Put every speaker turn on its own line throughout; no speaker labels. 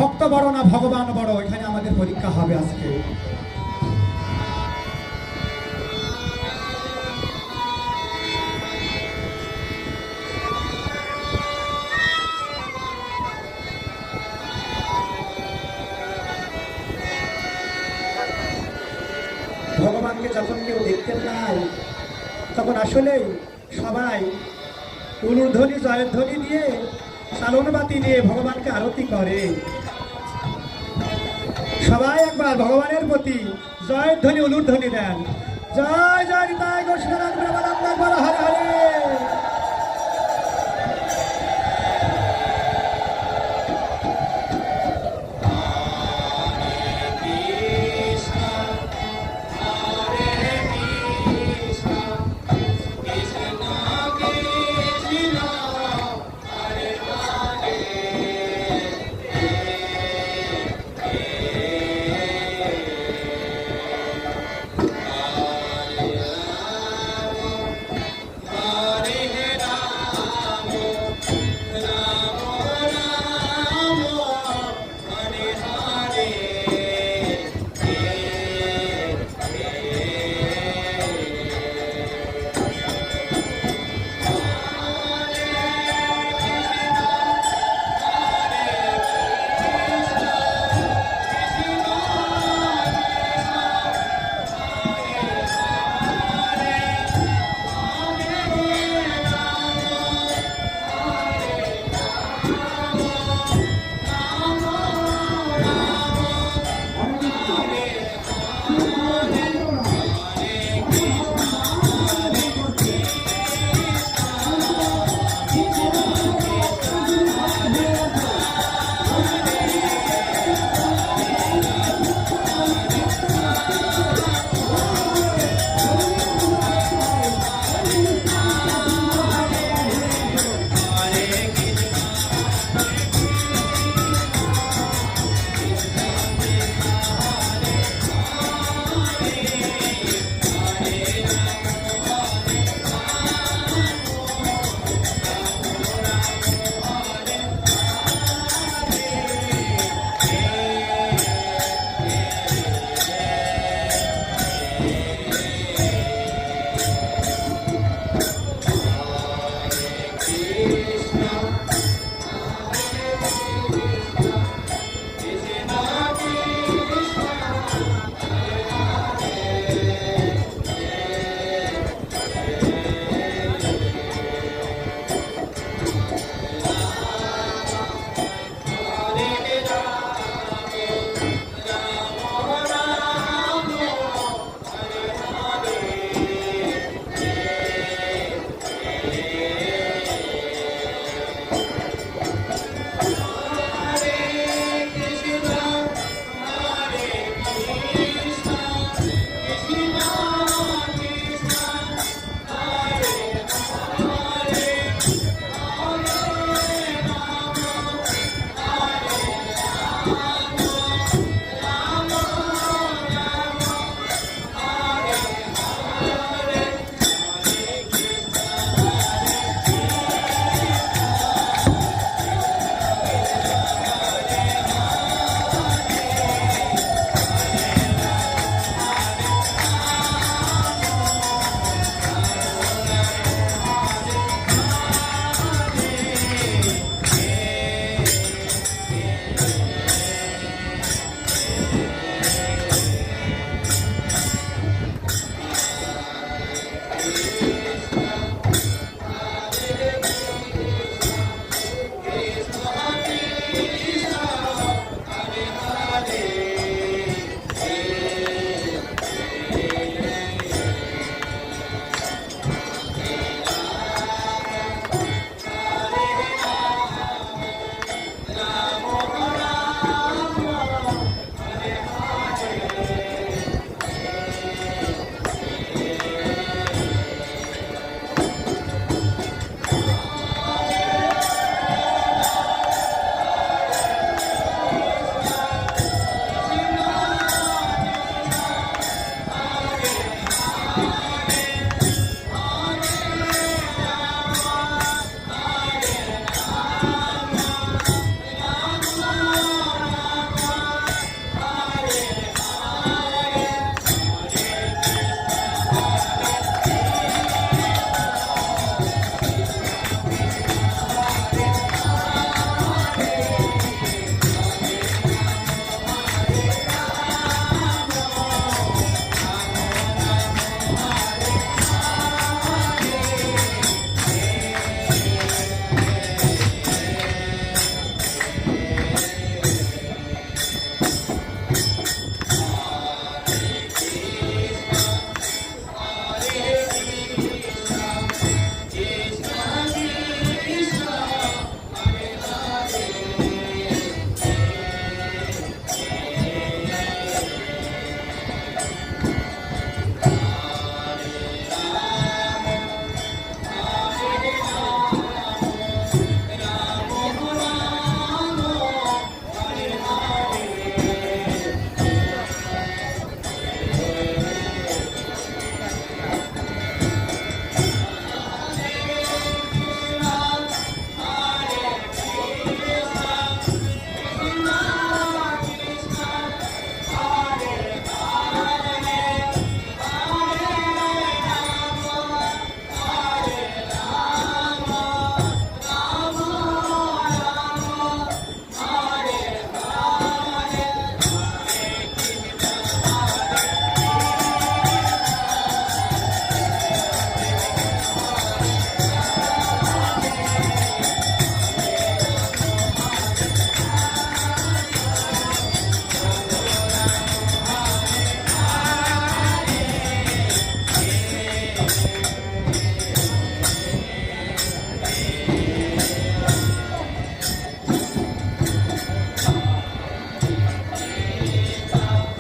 ভক্ত বড় না ভগবান বড়, এখানে আমাদের পরীক্ষা হবে আজকে। ভগবানকে যখন কেউ দেখতে পায় তখন আসলেই সবাই উলুধ্বনি জয়ধ্বনি দিয়ে চালনবাতি নিয়ে ভগবানকে আরতি করে। সবাই একবার ভগবানের প্রতি জয়ধ্বনি উলুধ্বনি দেন। জয় জয় নিতাই গোষ্ঠীনাথ প্রেমানন্দ বল হরে হরে।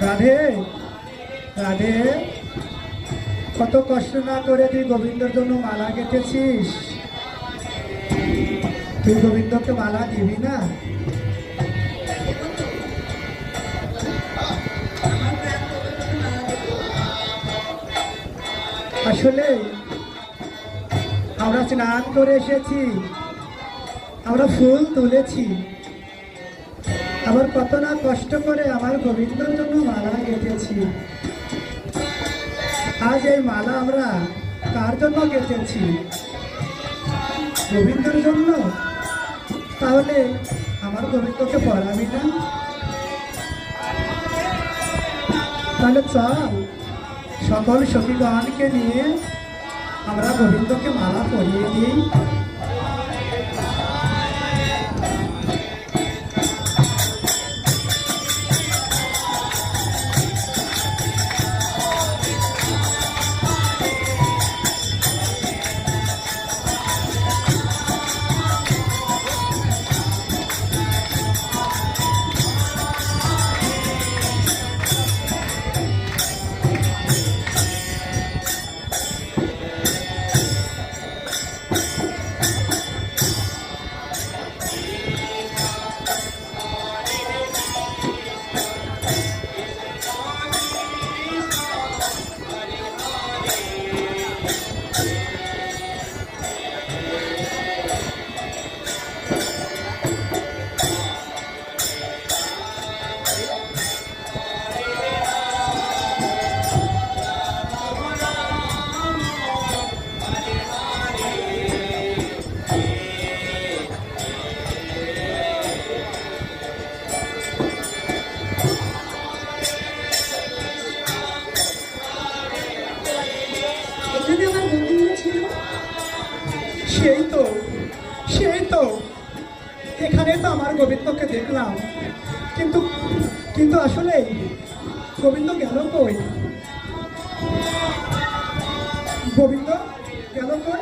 রাধে, রাধে, কত কষ্ট না করে তুই গোবিন্দর জন্য মালা গেঁথেছিস, তুই গোবিন্দকে মালা দিবি না? আসলে আমরা স্নান করে এসেছি, আমরা ফুল তুলেছি, আবার কত না কষ্ট করে আমার গোবিন্দর জন্য মালা গেঁথেছি। আজ এই মালা আমরা কার জন্য গেঁথেছি? গোবিন্দর জন্য। তাহলে আমার গোবিন্দকে পরাবি না? তাহলে চল সকল সখীগণকে নিয়ে আমরা গোবিন্দকে মালা পরিয়ে দিই। সেই তো, সেই তো, এখানে তো আমার গোবিন্দকে দেখলাম, কিন্তু কিন্তু আসলে গোবিন্দ গেল কই? গোবিন্দ গেল কই?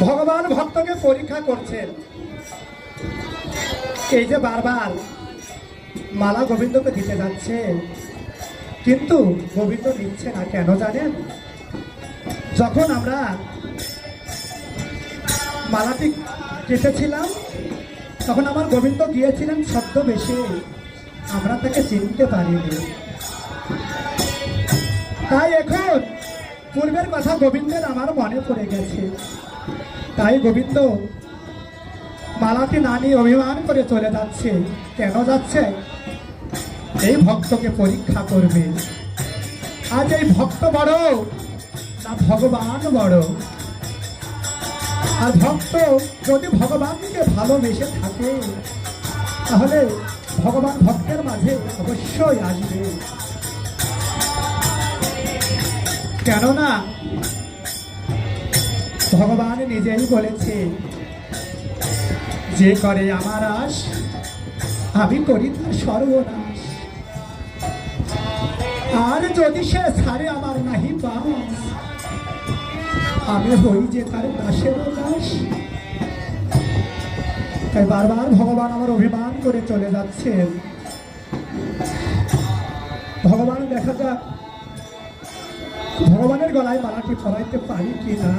ভগবান ভক্তকে পরীক্ষা করছেন। এই যে বারবার মালা গোবিন্দকে দিতে যাচ্ছে, কিন্তু গোবিন্দ নিচ্ছে না, কেন জানেন? যখন আমরা মালাটি কেটেছিলাম তখন আমার গোবিন্দ গিয়েছিলেন ছদ্মবেশে, আমরা তাকে চিনতে পারিনি। তাই এখন পূর্বের কথা গোবিন্দের আমার মনে পড়ে গেছে। তাই গোবিন্দ মালাটি না নিয়ে অভিমান করে চলে যাচ্ছে। কেন যাচ্ছে? এই ভক্তকে পরীক্ষা করবে। আজ এই ভক্ত বড় না ভগবান বড়? আর ভক্ত যদি ভগবানকে ভালোবেসে থাকে তাহলে ভগবান ভক্তের মাঝে অবশ্যই আসবে। কেননা ভগবান নিজেই বলেছে, যে করে আমার আশ আমি করি তার সর্বনাশ, আর যদি সে ছাড়ে আমার নাহি পাস আমি হই যে তার দাসের দাস। তাই বারবার ভগবান আমার অভিমান করে চলে যাচ্ছেন। ভগবান দেখা যাক ভগবানের গলায় মালাটি পরাইতে পারি কি না।